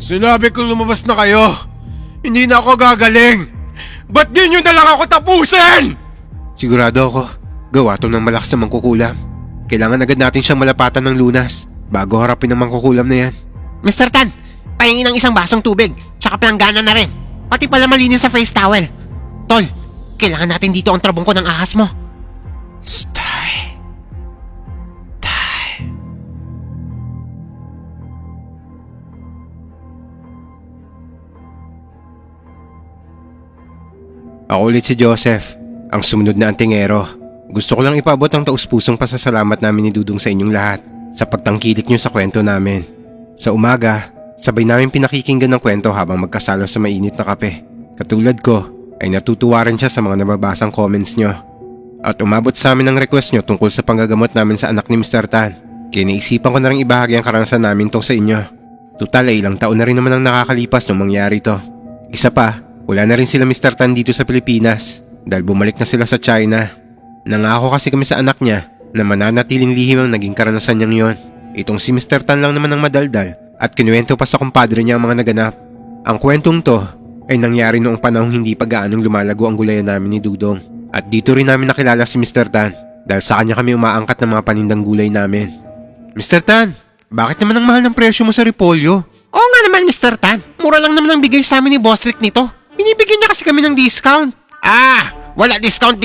Sinabi ko lumabas na kayo. Hindi na ako gagaling. Ba't di nyo na lang ako tapusin? Sigurado ako, gawa to ng malakas na mangkukulam. Kailangan agad natin siyang malapatan ng lunas bago harapin ang mangkukulam na yan. Mr. Tan, pahingin ng isang basong tubig, tsaka planggana na rin. Pati pala malinis sa face towel. Tol, kailangan natin dito ang trabong ko ng ahas mo. Stay. Die. Ako ulit si Joseph, ang sumunod na antingero. Gusto ko lang ipaabot ang taus-pusong pasasalamat namin ni Dudong sa inyong lahat sa pagtangkilik nyo sa kwento namin. Sa umaga, sabay namin pinakikinggan ng kwento habang magkasalo sa mainit na kape. Katulad ko, ay natutuwa rin siya sa mga nababasang comments nyo. At umabot sa amin ang request nyo tungkol sa panggagamot namin sa anak ni Mr. Tan. Kaya naisipan ko na rin ibahagi ang karanasan namin tong sa inyo. Tutal ay ilang taon na rin naman ang nakakalipas nung mangyari to. Isa pa, wala na rin sila Mr. Tan dito sa Pilipinas dahil bumalik na sila sa China. Nangako kasi kami sa anak niya na mananatiling lihim ang naging karanasan niyang yon. Itong si Mr. Tan lang naman ang madaldal at kinuwento pa sa kumpadre niya ang mga naganap. Ang kwentong to ay nangyari noong panahong hindi pa gaanong lumalago ang gulayan namin ni Dudong. At dito rin namin nakilala si Mr. Tan dahil sa kanya kami umaangkat ng mga panindang gulay namin. Mr. Tan, bakit naman ang mahal ng presyo mo sa repolyo? Oo nga naman, Mr. Tan. Mura lang naman ang bigay sa amin ni Boss Rick nito. Binibigyan niya kasi kami ng discount. Wala discount.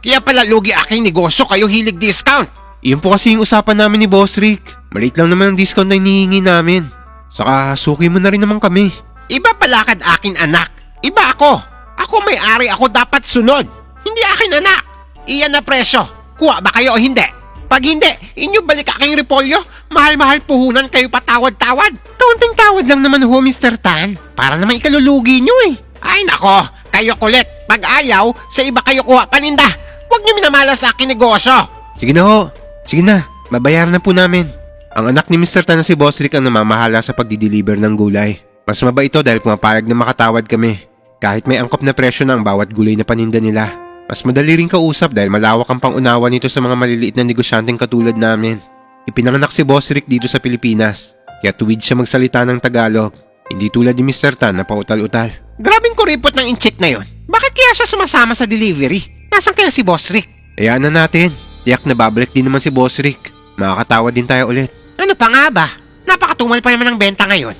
Kaya pala lugi aking negosyo, kayo hilig discount. Iyon po kasi yung usapan namin ni Boss Rick. Maliit lang naman ang discount na hinihingi namin. Saka suki mo na rin naman kami. Iba palakad akin anak. Iba ako. Ako may-ari, ako dapat sunod. Hindi akin anak. Iyan na presyo. Kuha ba kayo o hindi? Pag hindi, inyo balik aking repolyo. Mahal-mahal puhunan kayo patawad-tawad. Kaunting tawad lang naman ho, Mr. Tan. Para naman ikalulugi nyo eh. Ay nako, kayo kulit. Pag ayaw, sa iba kayo kuha paninda. Huwag nyo minamala sa akin negosyo. Sige na ho. Sige na, mabayaran na po namin. Ang anak ni Mr. Tan na si Boss Rick ang namamahala sa pagdi-deliver ng gulay. Mas mabait ito dahil pumapayag na makatawad kami. Kahit may angkop na presyo na ang bawat gulay na paninda nila. Mas madali rin kausap dahil malawak ang pangunawa nito sa mga maliliit na negosyanteng katulad namin. Ipinanganak si Boss Rick dito sa Pilipinas, kaya tuwid siya magsalita ng Tagalog. Hindi tulad ni Mr. Tan na pautal-utal. Grabing kuripot ng inchik na yon. Bakit kaya siya sumasama sa delivery? Nasaan kaya si Boss Rick? Hayaan na natin. Tiyak na babalik din naman si Boss Rick. Makakatawa din tayo ulit. Ano pa nga ba? Napakatumal pa naman ng benta ngayon.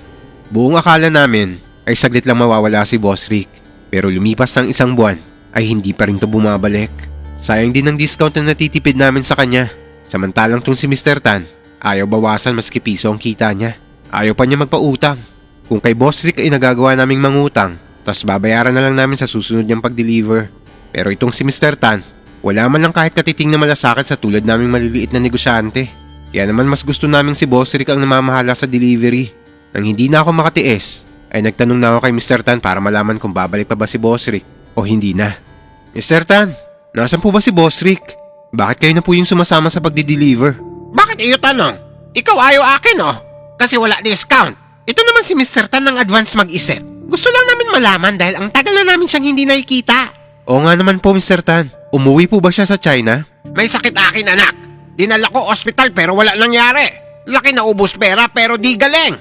Buong akala namin ay saglit lang mawawala si Boss Rick. Pero lumipas ng isang buwan ay hindi pa rin to bumabalik. Sayang din ang discount na natitipid namin sa kanya. Samantalang tong si Mr. Tan, ayaw bawasan maski piso ang kita niya. Ayaw pa niya magpautang. Kung kay Boss Rick ay nagagawa naming mangutang, tas babayaran na lang namin sa susunod niyang pag-deliver. Pero itong si Mr. Tan, wala man lang kahit katiting na malasakit sa tulad naming maliliit na negosyante. Kaya naman mas gusto naming si Boss Rick ang namamahala sa delivery. Nang hindi na ako makatiis, ay nagtanong na ako kay Mr. Tan para malaman kung babalik pa ba si Boss Rick o hindi na. Mr. Tan, nasan po ba si Boss Rick? Bakit kayo na po yung sumasama sa pagdi-deliver? Bakit iyo tanong? Ikaw ayaw akin oh. Kasi wala discount. Ito naman si Mr. Tan ng advance mag-isip. Gusto lang namin malaman dahil ang tagal na namin siyang hindi nakikita. Oo nga naman po, Mr. Tan. Umuwi po ba siya sa China? May sakit akin anak. Dinala ko ospital pero wala nangyari. Laki na ubos pera pero di galing.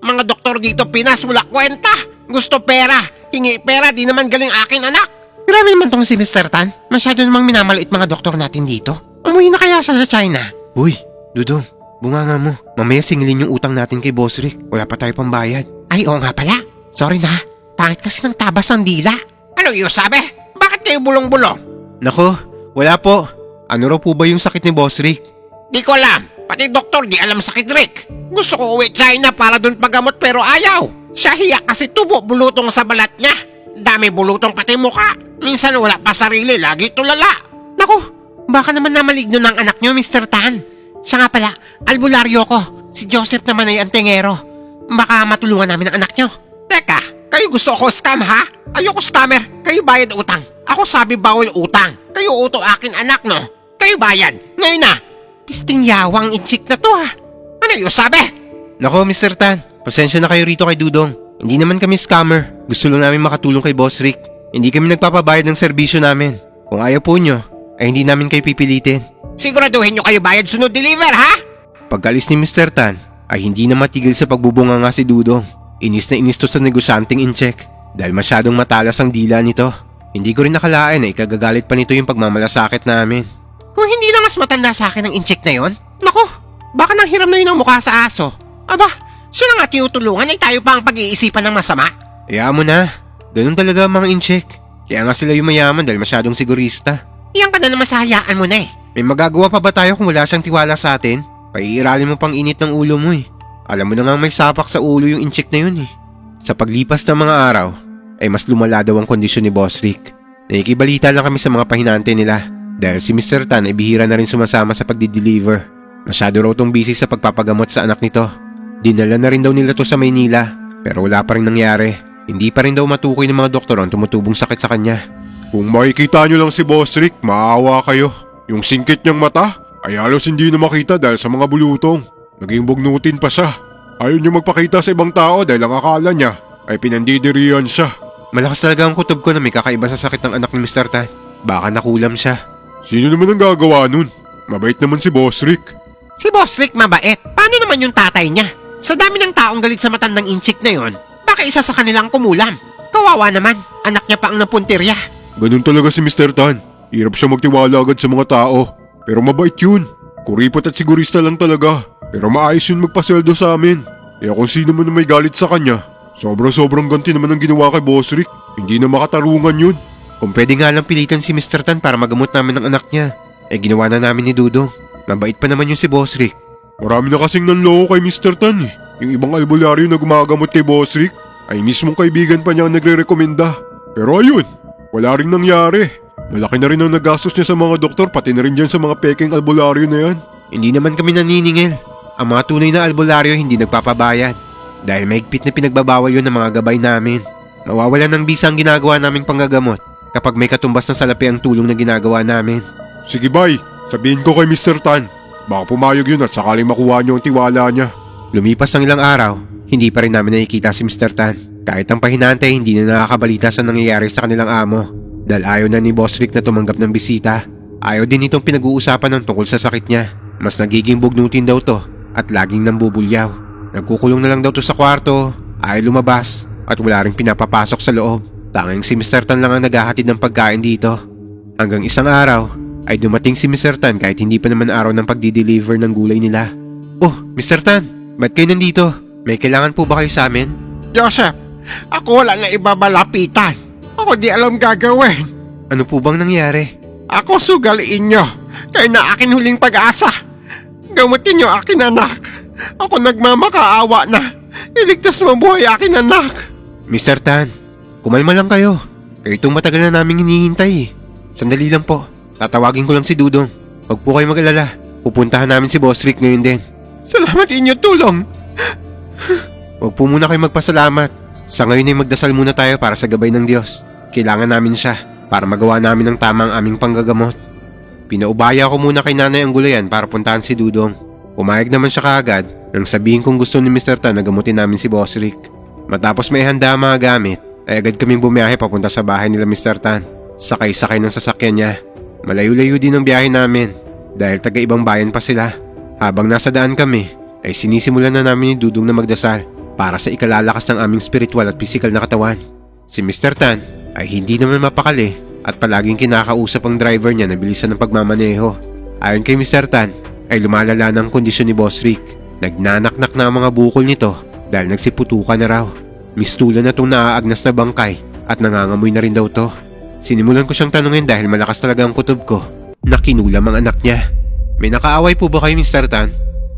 Mga doktor dito Pinas wala kwenta. Gusto pera. Hingi pera di naman galing akin anak. Grabe naman tong si Mr. Tan. Masyado namang minamaliit mga doktor natin dito. Umuwi na kaya siya sa China? Uy, Dudong, bunganga mo. Mamaya singilin yung utang natin kay Boss Rick. Wala pa tayo pambayad. Ay oo nga pala. Sorry na. Pangit kasi ng tabas ng dila. Ano iyo sabi? Bakit kayo bulong-bulong? Nako, wala po. Ano raw po ba yung sakit ni Boss Rick? Di ko alam. Pati doktor di alam sakit Rick. Gusto ko uwi China para dun pagamot pero ayaw. Siya hiya kasi tubo bulutong sa balat niya. Dami bulutong pati muka. Minsan wala pa sarili, lagi tulala. Naku, baka naman na maligno ng anak niyo, Mr. Tan. Siya nga pala, albularyo ko. Si Joseph naman ay antingero. Baka matulungan namin ang anak niyo. Teka, kayo gusto ako scam ha? Ayoko scammer, kayo bayad utang. Ako sabi bawal utang. Kayo uto akin anak no? Kayo bayad, ngayon na. Pisting yawang inchik na to ha. Ano yung sabi? Nako, Mr. Tan, pasensya na kayo rito kay Dudong. Hindi naman kami scammer. Gusto lang namin makatulong kay Boss Rick. Hindi kami nagpapabayad ng serbisyo namin. Kung ayaw po nyo, ay hindi namin kayo pipilitin. Siguraduhin nyo kayo bayad sunod deliver ha? Pagkalis ni Mr. Tan, ay hindi na matigil sa pagbubunga nga si Dudong. Inis na inis to sa negosyanteng incheck dahil masyadong matalas ang dila nito. Hindi ko rin nakalain na ikagagalit pa nito yung pagmamalasakit namin. Kung hindi na mas matanda sa akin ang incheck na yon, nako, baka nang hiram na yun ang mukha sa aso. Aba, siya na nga tinutulungan ay tayo pa ang pag-iisipan ng masama. Hayaan mo na. Ganun talaga ang mga incheck. Kaya nga sila yung mayaman dahil masyadong sigurista. Iyan ka na naman sa hayaan mo na eh. May magagawa pa ba tayo kung wala siyang tiwala sa atin? Paiiralin mo pang init ng ulo mo eh. Alam mo na nga may sapak sa ulo yung incheck na yun eh. Sa paglipas ng mga araw, ay mas lumala daw ang kondisyon ni Boss Rick. Nakikibalita lang kami sa mga pahinante nila dahil si Mr. Tan ay bihira na rin sumasama sa pagdi-deliver. Masyado raw tong busy sa pagpapagamot sa anak nito. Dinala na rin daw nila to sa Maynila pero wala pa rin nangyari. Hindi pa rin daw matukoy ng mga doktor ang tumutubong sakit sa kanya. Kung makikita nyo lang si Boss Rick, maawa kayo. Yung singkit niyang mata ay halos hindi na makita dahil sa mga bulutong. Naging bugnutin pa siya. Ayaw niya magpakita sa ibang tao dahil ang akala niya ay pinandidirihan siya. Malakas talaga ang kutob ko na may kakaiba sa sakit ng anak ni Mr. Tan. Baka nakulam siya. Sino naman ang gagawa nun? Mabait naman si Boss Rick. Si Boss Rick mabait. Paano naman yung tatay niya? Sa dami ng taong galit sa matandang incheck na yon, baka isa sa kanilang kumulam. Kawawa naman, anak niya pa ang napuntirya. Ganun talaga si Mr. Tan. Hirap siya magtiwala agad sa mga tao. Pero mabait yun. Kuripot at sigurista lang talaga. Pero maayos yun magpasweldo sa amin. Kaya kung sino man na may galit sa kanya, sobrang ganti naman ang ginawa kay Boss Rick. Hindi na makatarungan yun. Kung pwede nga lang pilitan si Mr. Tan para magamot namin ang anak niya, ginawa na namin ni Dudong. Mabait pa naman yun si Boss Rick. Marami na kasing nanloko kay Mr. Tan eh. Yung ibang albularyo na gumagamot kay Boss Rick ay mismong kaibigan pa niya ang nagre-rekomenda. Pero ayun, wala rin nangyari. Malaki na rin ang nagastos niya sa mga doktor pati na rin dyan sa mga peking albularyo na yan. Hindi naman kami naniningil. Ang mga tunay na albularyo hindi nagpapabayad. Dahil mahigpit na pinagbabawal yun ng mga gabay namin. Mawawalan ng bisa ang ginagawa naming panggagamot kapag may katumbas ng salapi ang tulong na ginagawa namin. Sige bay, sabihin ko kay Mr. Tan. Baka pumayag yun at sakaling makuha niyo ang tiwala niya. Lumipas ang ilang araw, hindi pa rin namin nakikita si Mr. Tan. Kahit ang pahinante hindi na nakakabalita sa nangyayari sa kanilang amo. Dahil ayaw na ni Boss Rick na tumanggap ng bisita. Ayaw din itong pinag-uusapan ng tungkol sa sakit niya. Mas nagiging bugnutin daw to at laging nambubulyaw. Nagkukulong na lang daw to sa kwarto, ayaw lumabas at wala ring pinapapasok sa loob. Tanging si Mr. Tan lang ang naghahatid ng pagkain dito. Hanggang isang araw ay dumating si Mr. Tan kahit hindi pa naman araw ng pagdi-deliver ng gulay nila. Oh, Mr. Tan, ba't kayo nandito? May kailangan po ba kayo sa amin? Joseph, ako wala na ibabalapitan. Ako di alam gagawin. Ano po bang nangyari? Ako sugaliin nyo. Kaya na akin huling pag-asa. Gamutin nyo akin anak. Ako nagmamakaawa na. Iligtas mo buhay akin anak. Mr. Tan, kumalma lang kayo. Kayo itong matagal na namin hinihintay eh. Sandali lang po. Tatawagin ko lang si Dudong. Huwag po kayo mag-alala. Pupuntahan namin si Boss Rick ngayon din. Salamat inyo tulong. Huwag po muna kayo magpasalamat. Sa ngayon ay magdasal muna tayo para sa gabay ng Diyos. Kailangan namin siya para magawa namin ng tama ang aming panggagamot. Pinaubaya ko muna kay nanay ang gulayan para puntahan si Dudong. Pumayag naman siya kaagad nang sabihin kong gusto ni Mr. Tan na gamutin namin si Boss Rick. Matapos may handa ang mga gamit, ay agad kaming bumiyahe papunta sa bahay nila Mr. Tan. Sakay-sakay ng sasakyan niya. Malayo-layo din ang biyahe namin dahil taga-ibang bayan pa sila. Habang nasa daan kami, ay sinisimulan na namin ni Dudong na magdasal para sa ikalalakas ng aming spiritual at pisikal na katawan. Si Mr. Tan ay hindi naman mapakali at palaging kinakausap ang driver niya na bilisan ng pagmamaneho. Ayon kay Mr. Tan ay lumalala ng kondisyon ni Boss Rick. Nagnanaknak na ang mga bukol nito dahil nagsiputukan na raw. Mistulan na itong naaagnas na bangkay at nangangamoy na rin daw to. Sinimulan ko siyang tanungin dahil malakas talaga ang kutob ko na kinulam ang anak niya. May nakaaway po ba kayo Mr. Tan?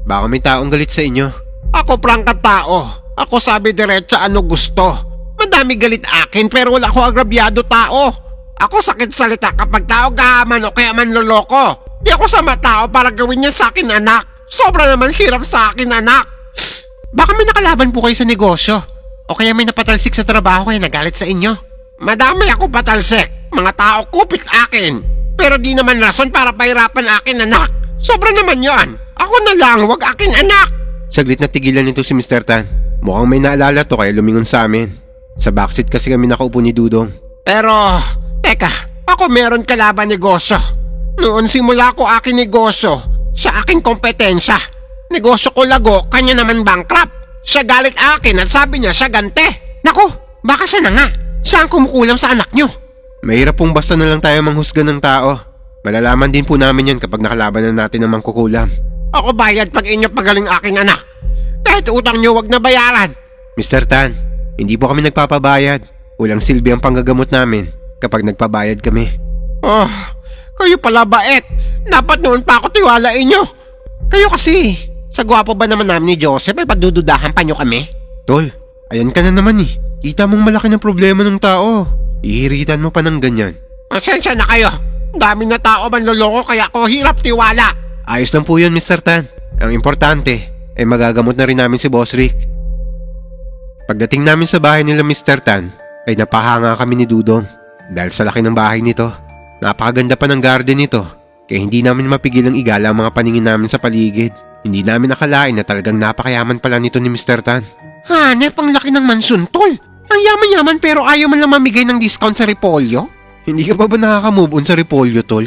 Baka may taong galit sa inyo. Ako prangka tao. Ako sabi diretsa ano gusto. Madami galit akin pero wala ko agrabyado tao. Ako sakit salita kapag tao gaman o kaya manloloko. Di ako sama tao para gawin niya sa akin anak. Sobra naman hirap sa akin anak. Baka may nakalaban po kayo sa negosyo. O kaya may napatalsik sa trabaho kaya nagalit sa inyo. Madami ako patalsik. Mga tao kupit akin. Pero di naman rason para pahirapan akin anak. Sobra naman yon. Ako na lang, wag akin anak. Saglit na tigilan nito si Mr. Tan. Mukhang may naalala to kaya lumingon sa amin. Sa backseat kasi kami nakaupo ni Dudong. Pero, teka, ako meron kalaban negosyo. Noon simula ko aking negosyo, sa aking kompetensya. Negosyo ko lago, kanya naman bankrupt. Siya galit akin at sabi niya siya gante. Nako, baka siya na nga. Siya ang kumukulam sa anak niyo. Mahirap pong basta na lang tayo manghusga ng tao. Malalaman din po namin yan kapag nakalaban na natin ang mangkukulam. Ako bayad pag inyo pagaling aking anak. Kahit utang niyo wag na bayaran. Mr. Tan, hindi po kami nagpapabayad. Walang silbi ang panggagamot namin kapag nagpabayad kami. Oh, kayo pala bait. Dapat noon pa ako tiwalain nyo. Kayo kasi, sa gwapo ba naman namin ni Joseph ay pagdududahan pa nyo kami? Tol, ayan ka na naman eh. Kita mong malaki ng problema ng tao. Ihiritan mo pa ng ganyan. Pasensya na kayo. Dami na tao manloloko kaya ako hirap tiwala. Ayos lang po yun, Mr. Tan. Ang importante ay magagamot na rin namin si Boss Rick. Pagdating namin sa bahay nila Mr. Tan, ay napahanga kami ni Dudong. Dahil sa laki ng bahay nito, napakaganda pa ng garden nito. Kaya hindi namin mapigil ang igala ang mga paningin namin sa paligid. Hindi namin nakalain na talagang napakayaman pala nito ni Mr. Tan. Hanep, ang laki ng mansyon, tol. Ang yaman-yaman pero ayaw man lang mamigay ng discount sa repolyo. Hindi ka pa ba nakaka-move on sa repolyo, Tol?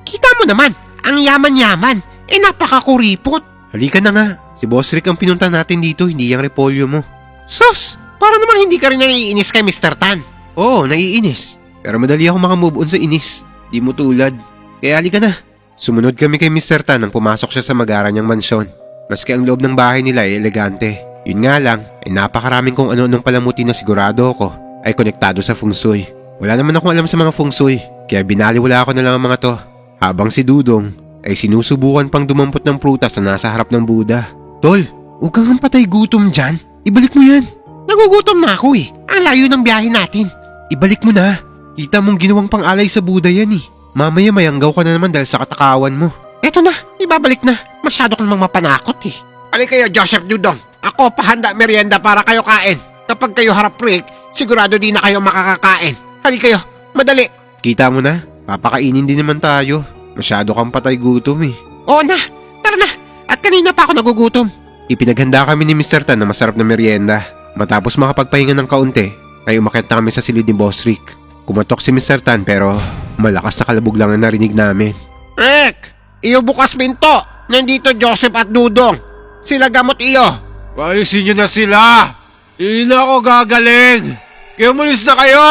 Kita mo naman, ang yaman-yaman. Napakakuripot. Halika na nga. Si Boss Rick ang pinunta natin dito, hindi yung repolyo mo. Sus, para naman hindi ka rin naiinis kay Mr. Tan. Oo, naiinis. Pero madali ako makamove on sa inis. Di mo tulad. Kaya halika na. Sumunod kami kay Mr. Tan nang pumasok siya sa magaran niyang mansyon. Maski ang loob ng bahay nila ay elegante. Yun nga lang, ay napakaraming kung ano-anong palamuti na sigurado ako ay konektado sa feng shui. Wala naman akong alam sa mga feng shui, kaya binaliwala ko na lang ang mga to. Habang si Dudong ay sinusubukan pang dumampot ng prutas na nasa harap ng Buddha. Tol, huwag kang patay gutom dyan. Ibalik mo yan. Nagugutom na ako eh. Ang layo ng biyahe natin. Ibalik mo na. Kita mong ginawang pang-alay sa Buddha yan eh. Mamaya mayanggaw ka na naman dahil sa katakawan mo. Eto na, ibabalik na. Masyado ka namang mapanakot eh. Alin kayo, Joseph Dudong. Ako pahanda merienda para kayo kain. Kapag kayo harap break, sigurado di na kayo makakakain. Hali kayo, madali. Kita mo na, papakainin din naman tayo. Masyado kang patay gutom eh. Oo na, tara na. At kanina pa ako nagugutom. Ipinaghanda kami ni Mr. Tan na masarap na merienda. Matapos makapagpahinga ng kaunti, ay umakyat na kami sa silid ni Boss Rick. Kumatok si Mr. Tan pero malakas na kalabog lang ang narinig namin. Rick, iyo bukas pinto. Nandito Joseph at Dudong. Sila gamot iyo. Paalisin nyo na sila! Hindi na ako gagaling! Kaya umalis na kayo!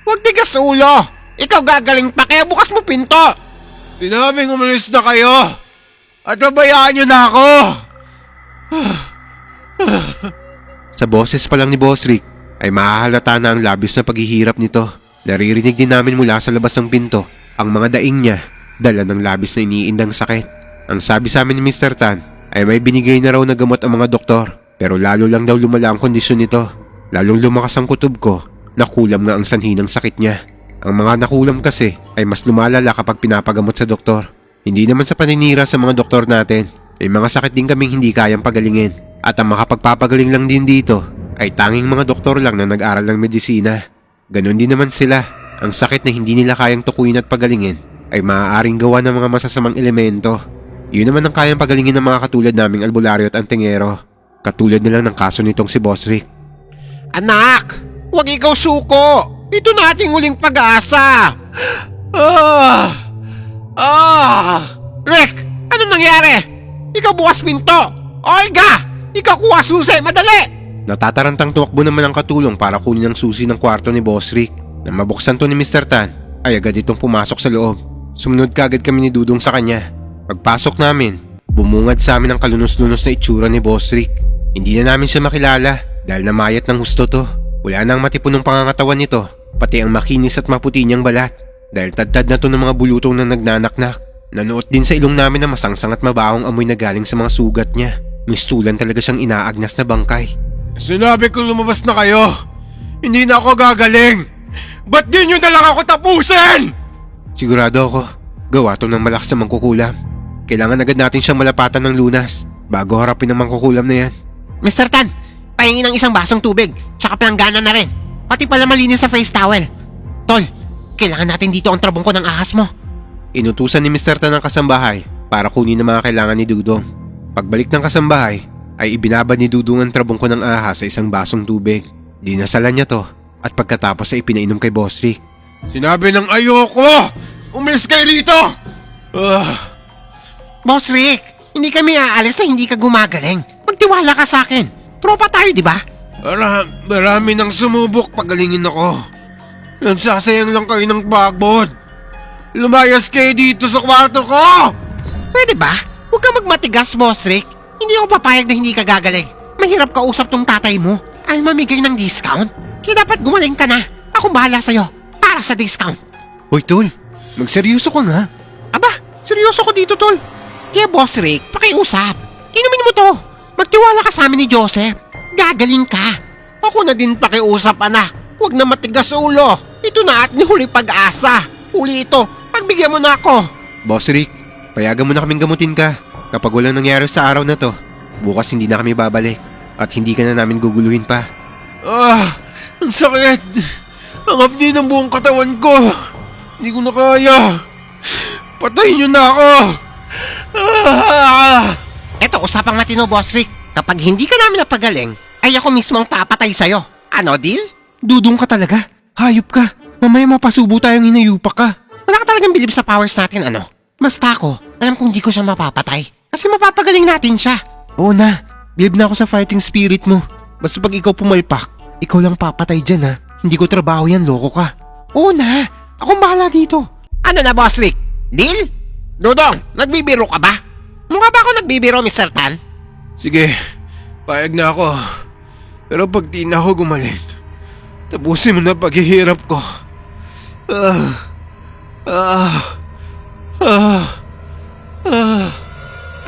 Huwag tigas ulo. Ikaw gagaling pa kaya bukas mo pinto. Sinabing umalis na kayo! At babayaan nyo na ako! Sa boses pa lang ni Boss Rick ay mahahalata na ang labis na paghihirap nito. Naririnig din namin mula sa labas ng pinto ang mga daing niya, dala ng labis na iniindang sakit. Ang sabi sa amin ni Mr. Tan ay may binigay na raw na gamot ang mga doktor, pero lalo lang daw lumala ang kondisyon nito. Lalong lumakas ang kutob ko, nakulam nga ang sanhi ng sakit niya. Ang mga nakulam kasi ay mas lumalala kapag pinapagamot sa doktor. Hindi naman sa paninira sa mga doktor natin, may mga sakit din kaming hindi kayang pagalingin. At ang makapagpapagaling lang din dito ay tanging mga doktor lang na nag-aral ng medisina. Ganon din naman sila, ang sakit na hindi nila kayang tukuyin at pagalingin ay maaaring gawa ng mga masasamang elemento. Yun naman ang kayang pagalingin ng mga katulad naming albularyo at antingero. Katulad na lang ng kaso nitong si Boss Rick. Anak, huwag ikaw suko. Ito na ating huling pag-asa. Rick, ano nangyari? Ikaw bukas pinto. Olga, ikaw kuha susi, madali. Natatarantang tumakbo naman ang katulong para kunin ang susi ng kwarto ni Boss Rick. Nang mabuksan to ni Mr. Tan, ay agad itong pumasok sa loob. Sumunod kagad kami ni Dudong sa kanya. Pagpasok namin, bumungad sa amin ang kalunos-lunos na itsura ni Boss Rick. Hindi na namin siya makilala dahil namayat ng husto to. Wala nang matipunong pangangatawan nito, pati ang makinis at maputi niyang balat. Dahil tad-tad na to ng mga bulutong na nagnanaknak. Nanuot din sa ilong namin na masangsang at mabahong amoy na galing sa mga sugat niya. Mistulan talaga siyang inaagnas na bangkay. Sinabi kong lumabas na kayo! Hindi na ako gagaling! Ba't di nyo na lang ako tapusin? Sigurado ako, gawa to ng malakas na mangkukulam. Kailangan agad natin siyang malapatan ng lunas bago harapin ang mangkukulam na yan. Mr. Tan, pahingin ng isang basong tubig, tsaka planggana na rin. Pati pala malinis sa face towel. Tol, kailangan natin dito ang trabong ko ng ahas mo. Inutusan ni Mr. Tan ang kasambahay para kunin ang mga kailangan ni Dudong. Pagbalik ng kasambahay, ay ibinabad ni Dudong ang trabong ko ng ahas sa isang basong tubig. Dinasalan niya to at pagkatapos ay pinainom kay Boss Rick. Sinabi ng ayoko! Umalis kayo rito! Boss Rick, hindi kami aalis na hindi ka gumagaling. Magtiwala ka sa akin. Tropa tayo, di ba? Marami nang sumubok pagalingin ako. Nagsasayang lang kayo ng pagod. Lumayas kayo dito sa kwarto ko! Pwede ba? Huwag ka magmatigas, Boss Rick. Hindi ako papayag na hindi ka gagaling. Mahirap kausap tong tatay mo. Ay mamigay ng discount. Kaya dapat gumaling ka na. Ako bahala sa'yo. Para sa discount. Hoy tol, magseryoso ka nga. Aba, seryoso ko dito, tol. Kaya Boss Rick, pakiusap. Inumin mo to. Magtiwala ka sa amin ni Joseph. Gagaling ka. Ako na din pakiusap anak. Huwag na matigas ulo. Ito na at ni huli pag-asa. Huli ito, pagbigyan mo na ako. Boss Rick, payagan mo na kaming gamutin ka. Kapag walang nangyari sa araw na to, bukas hindi na kami babalik. At hindi ka na namin guguluhin pa. Ang sakit. Ang hapdi ng buong katawan ko. Hindi ko na kaya. Patayin niyo na ako. Eto, usapang matino, Boss Rick. Kapag hindi ka namin napagaling, ay ako mismo ang papatay sa'yo. Ano, deal? Dudong ka talaga. Hayop ka. Mamaya mapasubo tayong hinayupak ka. Wala ka talagang bilib sa powers natin, ano? Basta ako, alam kong di ko siya mapapatay. Kasi mapapagaling natin siya. Oo na, bilib na ako sa fighting spirit mo. Basta pag ikaw pumalpak, ikaw lang papatay dyan ha. Hindi ko trabaho yan, loko ka. Oo na, akong bahala dito. Ano na, Boss Rick? Deal? Dudong, nagbibiro ka ba? Mukha ba ako nagbibiro, Mr. Tan? Sige, payag na ako. Pero pag di na ako gumaling, tapusin mo na paghihirap ko.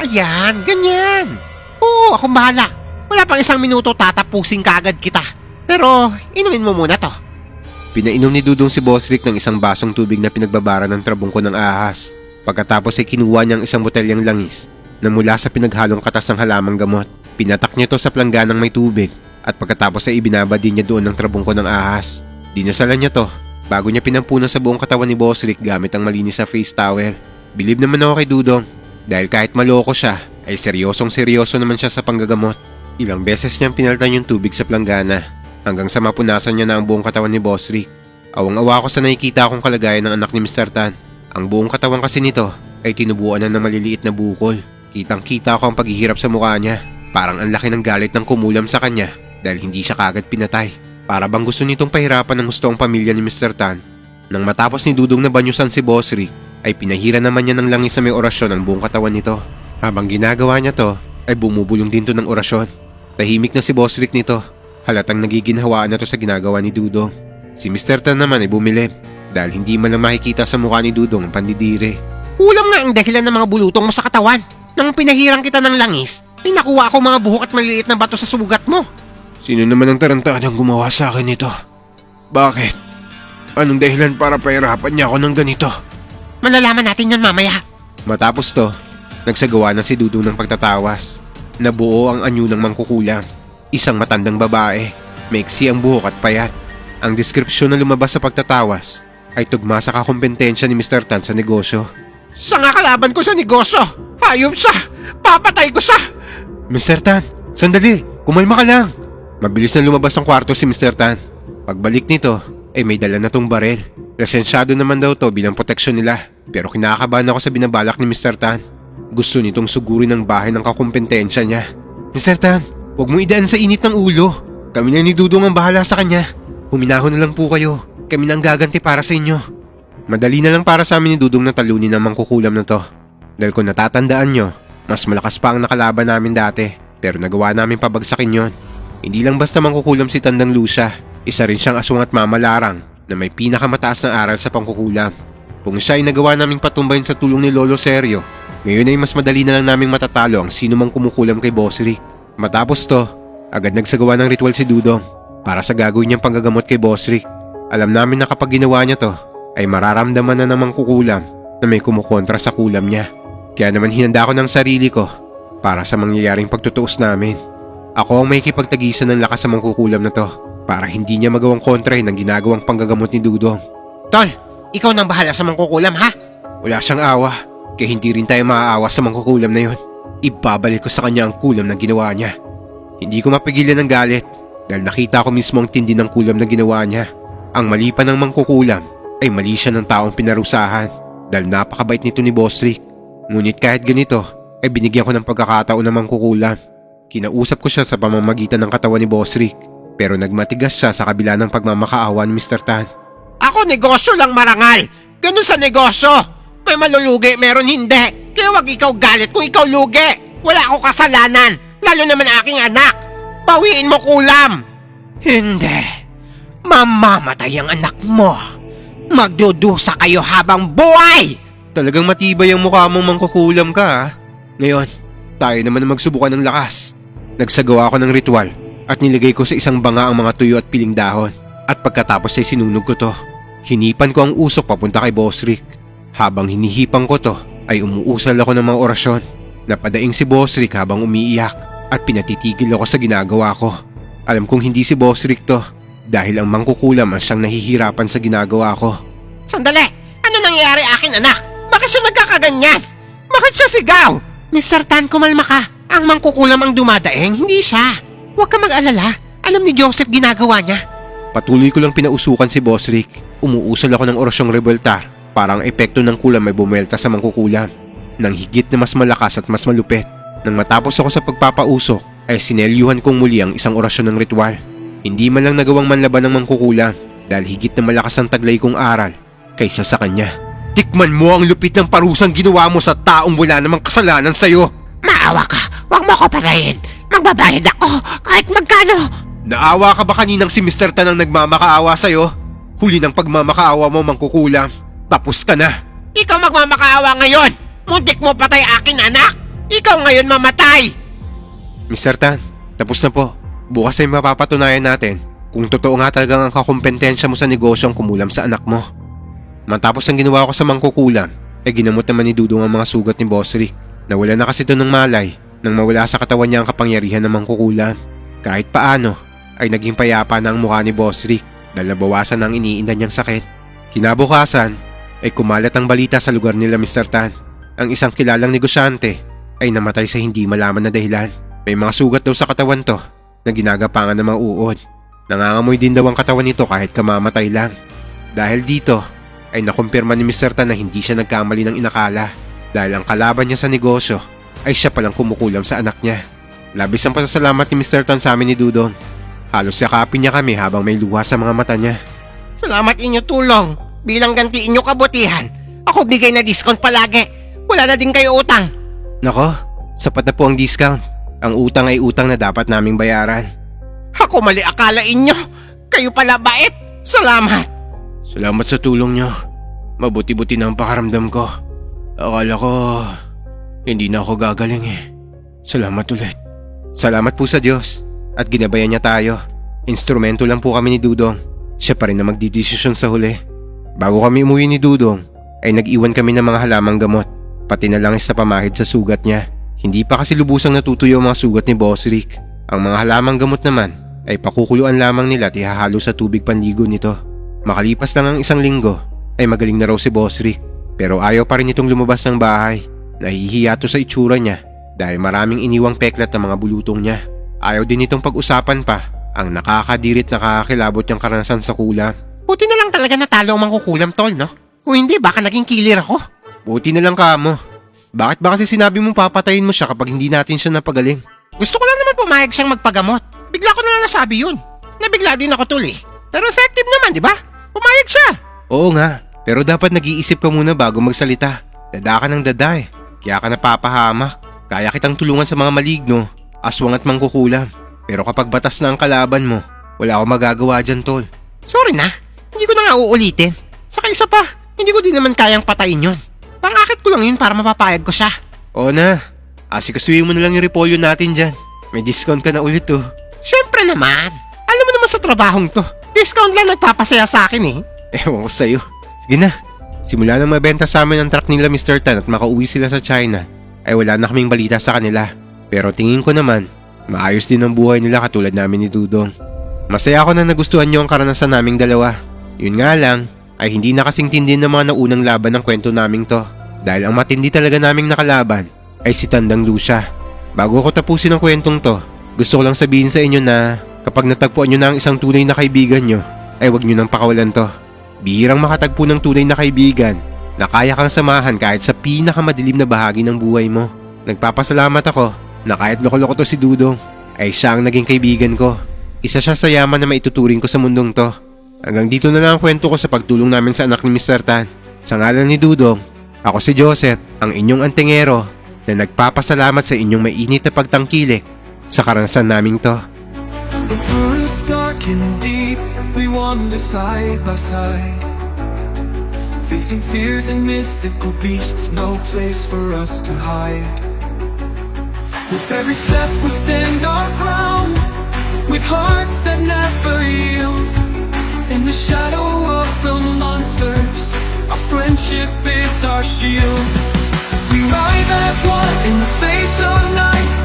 Ayan, ganyan. Oo, akong bahala. Wala pang 1 minuto tatapusin kaagad kita. Pero, inumin mo muna to. Pinainom ni Dudong si Boss Rick ng isang basong tubig na pinagbabara ng trabong ko ng ahas. Pagkatapos ay kinuha niyang isang botelyang langis na mula sa pinaghalong katas ng halamang gamot. Pinatak niya to sa plangganang may tubig at pagkatapos ay ibinaba din niya doon ng trabong ko ng ahas. Dinasalan niya to bago niya pinampunan sa buong katawan ni Boss Rick gamit ang malinis na face towel. Bilib naman ako kay Dudong dahil kahit maloko siya ay seryoso naman siya sa panggagamot. Ilang beses niyang pinalitan yung tubig sa planggana hanggang sa mapunasan niya na ang buong katawan ni Boss Rick. Awang-awa ko sa nakikita akong kalagayan ng anak ni Mr. Tan. Ang buong katawan kasi nito ay tinubuan na ng maliliit na bukol. Kitang-kita ko ang paghihirap sa mukha niya. Parang ang laki ng galit ng kumulam sa kanya dahil hindi siya kagad pinatay. Para bang gusto nitong pahirapan ng gusto ang pamilya ni Mr. Tan. Nang matapos ni Dudong na banyusan si Boss Rick, ay pinahira naman niya ng langis sa may orasyon ang buong katawan nito. Habang ginagawa niya to, ay bumubulong din to ng orasyon. Tahimik na si Boss Rick nito. Halatang nagiginhawaan na to sa ginagawa ni Dudong. Si Mr. Tan naman ay bumilib dahil hindi man lang makikita sa mukha ni Dudong ang pandidiri. Kulam nga ang dahilan ng mga bulutong mo sa katawan. Nang pinahirang kita ng langis, ay nakuha ako mga buhok at maliliit na bato sa sugat mo. Sino naman ang tarantadang gumawa sa akin nito? Bakit? Anong dahilan para pahirapan niya ako ng ganito? Malalaman natin yan mamaya. Matapos to, nagsagawa na si Dudong ng pagtatawas. Nabuo ang anyo ng mangkukulam. Isang matandang babae, maiksi ang buhok at payat. Ang deskripsyon na lumabas sa pagtatawas ay tugma sa kakumpetensya ni Mr. Tan sa negosyo. Siya nga kalaban ko sa negosyo. Hayop siya. Papatay ko siya. Mr. Tan, sandali, kumalma ka lang. Mabilis na lumabas ang kwarto si Mr. Tan. Pagbalik nito, ay may dala na tong barel. Lisensyado naman daw to bilang proteksyon nila. Pero kinakabahan ako sa binabalak ni Mr. Tan. Gusto nitong sugurin ang bahay ng kakumpetensya niya. Mr. Tan, huwag mo idaan sa init ng ulo. Kami na ni Dudong ang bahala sa kanya. Huminahon na lang po kayo. Kami na ang gaganti para sa inyo. Madali na lang para sa amin ni Dudong na talunin ang mangkukulam na to. Dahil kung natatandaan nyo, mas malakas pa ang nakalaban namin dati. Pero nagawa namin pabagsakin yon. Hindi lang basta mangkukulam si Tandang Lucia. Isa rin siyang aswang at mamalarang na may pinakamataas na aral sa pangkukulam. Kung siya ay nagawa naming patumbayin sa tulong ni Lolo Sergio, ngayon ay mas madali na lang naming matatalo ang sino mang kumukulam kay Boss Rick. Matapos to, agad nagsagawa ng ritual si Dudong para sa gagawin niyang panggagamot kay Boss Rick. Alam namin na kapag ginawa niya to, ay mararamdaman na namang kukulam na may kumukontra sa kulam niya. Kaya naman hinanda ko ng sarili ko para sa mangyayaring pagtutuos namin. Ako ang may kipagtagisan ng lakas sa mangkukulam na to para hindi niya magawang kontrahin ang ginagawang panggagamot ni Dudong. Tol, ikaw nang bahala sa mangkukulam, ha? Wala siyang awa, kaya hindi rin tayo maaawa sa mangkukulam na yon. Ibabalik ko sa kanya ang kulam na ginawa niya. Hindi ko mapigilan ng galit dahil nakita ko mismo ang tindi ng kulam na ginawa niya. Ang mali pa ng mangkukulam ay mali siya ng taong pinarusahan dahil napakabait nito ni Boss Rick. Ngunit kahit ganito ay binigyan ko ng pagkakataon ng mangkukulam. Kinausap ko siya sa pamamagitan ng katawan ni Boss Rick, pero nagmatigas siya sa kabila ng pagmamakaawa ni Mr. Tan. Ako negosyo lang marangal. Ganun sa negosyo. May malulugi, meron hindi. Kaya wag ikaw galit kung ikaw lugi. Wala ako kasalanan. Lalo naman aking anak. Bawiin mo kulam. Hindi. Mamamatay ang anak mo. Magdudusa kayo habang buhay. Talagang matibay ang mukha mong mangkukulam ka ha. Ngayon, tayo naman ang magsubukan ng lakas. Nagsagawa ako ng ritual at nilagay ko sa isang banga ang mga tuyo at piling dahon. At pagkatapos ay sinunog ko to. Hinipan ko ang usok papunta kay Boss Rick. Habang hinihipan ko to, ay umuusal ako ng mga orasyon. Napadaing si Boss Rick habang umiiyak at pinatitigil ako sa ginagawa ko. Alam kong hindi si Boss Rick to dahil ang mangkukulam ang siyang nahihirapan sa ginagawa ko. Sandali. Ano nangyayari akin anak? Bakit siya nagkakaganyan? Bakit siya sigaw? Mr. Tan, kumalma ka. Ang mangkukulam ang dumadaing, hindi siya. Huwag ka mag-alala. Alam ni Joseph ginagawa niya. Patuloy ko lang pinausukan si Boss Rick. Umuusal ako ng orasyong rebeltar para ang epekto ng kulam ay bumwelta sa mangkukulam. Nang higit na mas malakas at mas malupit. Nang matapos ako sa pagpapausok ay sinelyuhan kong muli ang isang orasyon ng ritual. Hindi man lang nagawang manlaban ng mangkukulam dahil higit na malakas ang taglay kong aral kaysa sa kanya. Tikman mo ang lupit ng parusang ginawa mo sa taong wala namang kasalanan sa'yo. Maawa ka. Huwag mo ko patayin. Magbabayad ako kahit magkano. Naawa ka ba kaninang si Mr. Tan ang nagmamakaawa sa'yo? Huli ng pagmamakaawa mo mangkukulam. Tapos ka na. Ikaw magmamakaawa ngayon. Muntik mo patay akin anak. Ikaw ngayon mamatay. Mr. Tan, tapos na po. Bukas ay mapapatunayan natin kung totoo nga talagang ang kakumpetensya mo sa negosyong kumulam sa anak mo. Matapos ang ginawa ko sa mangkukulam, ay ginamot naman ni Dudong ang mga sugat ni Boss Rick. Nawala na kasi ito ng malay nang mawala sa katawan niya ang kapangyarihan ng mangkukulam. Kahit paano, ay naging payapa na ang mukha ni Boss Rick dahil nabawasan na ang iniinda niyang sakit. Kinabukasan, ay kumalat ang balita sa lugar nila Mr. Tan. Ang isang kilalang negosyante ay namatay sa hindi malaman na dahilan. May mga sugat daw sa katawan to na ginagapangan ng mga uod. Nangangamoy din daw ang katawan nito kahit kamamatay lang. Dahil dito, ay nakumpirma ni Mr. Tan na hindi siya nagkamali ng inakala dahil ang kalaban niya sa negosyo ay siya palang kumukulam sa anak niya. Labis ang pasasalamat ni Mr. Tan sa amin ni Dudong. Halos yakapin niya kami habang may luha sa mga mata niya. Salamat inyo tulong. Bilang ganti inyo kabutihan. Ako bigay na discount palagi. Wala na din kayo utang. Nako, sapat na po ang discount. Ang utang ay utang na dapat naming bayaran. Ako mali akala inyo. Kayo pala bait. Salamat. Salamat sa tulong niyo. Mabuti-buti na ang pakaramdam ko. Akala ko hindi na ako gagaling eh. Salamat ulit. Salamat po sa Diyos at ginabayan niya tayo. Instrumento lang po kami ni Dudong. Siya pa rin na magdidesisyon sa huli. Bago kami umuwi ni Dudong ay nag-iwan kami ng mga halamang gamot, pati na langis sa pamahid sa sugat niya. Hindi pa kasi lubusang natutuyo ang mga sugat ni Boss Rick. Ang mga halamang gamot naman ay pakukuluan lamang nila at ihahalo sa tubig panligo nito. Makalipas lang ang isang linggo ay magaling na raw si Boss Rick, pero ayaw pa rin itong lumabas ng bahay. Nahihiya to sa itsura niya dahil maraming iniwang peklat ng mga bulutong niya. Ayaw din itong pag-usapan pa ang nakakadirit na nakakilabot niyang karanasan sa kulam. Buti na lang talaga natalo ang mangkukulam tol, no? Kung hindi baka naging killer ako. Buti na lang ka mo. Bakit ba kasi sinabi mong papatayin mo siya kapag hindi natin siya napagaling? Gusto ko lang naman pumayag siyang magpagamot. Bigla ko na lang nasabi yun. Nabigla din ako tol eh. Pero effective naman, di ba? Pumayag siya. Oo nga, pero dapat nag-iisip ka muna bago magsalita. Dada ka ng dada eh. Kaya ka napapahamak. Kaya kitang tulungan sa mga maligno, aswang at mangkukulam. Pero kapag batas na ang kalaban mo, wala akong magagawa dyan tol. Sorry na, hindi ko na nga uulitin. Saka isa pa, hindi ko din naman kayang patayin yun. Pangakit ko lang yun para mapapayag ko siya. Oo na, asikasuhin mo na lang yung repolyo natin dyan. May discount ka na ulit oh. Siyempre naman. Alam mo naman sa trabahong to, discount lang nagpapasaya sa akin eh. Ewan ko sa'yo. Sige na, simula nang mabenta sa amin ang truck nila Mr. Tan at makauwi sila sa China, ay wala na kaming balita sa kanila. Pero tingin ko naman, maayos din ang buhay nila katulad namin ni Dudong. Masaya ako na nagustuhan niyo ang karanasan naming dalawa. Yun nga lang, ay hindi na kasing tindi ng mga naunang laban ng kwento naming to. Dahil ang matindi talaga naming nakalaban ay si Tandang Lucia. Bago ko tapusin ang kwentong to, gusto ko lang sabihin sa inyo na kapag natagpuan nyo na ang isang tunay na kaibigan nyo, ay huwag nyo nang pakawalan to. Bihirang makatagpo ng tunay na kaibigan na kaya kang samahan kahit sa pinakamadilim na bahagi ng buhay mo. Nagpapasalamat ako na kahit loko-loko to si Dudong, ay siya ang naging kaibigan ko. Isa siya sa yaman na maituturing ko sa mundong to. Hanggang dito na lang ang kwento ko sa pagtulong namin sa anak ni Mr. Tan. Sa ngalan ni Dudong, ako si Joseph, ang inyong antingero, na nagpapasalamat sa inyong mainit na pagtangkilik sa karanasan naming to. The forest dark and deep, we wander side by side, facing fears and mythical beasts, no place for us to hide. With every step we stand our ground, with hearts that never yield. In the shadow of the monsters, our friendship is our shield. We rise as one in the face of night,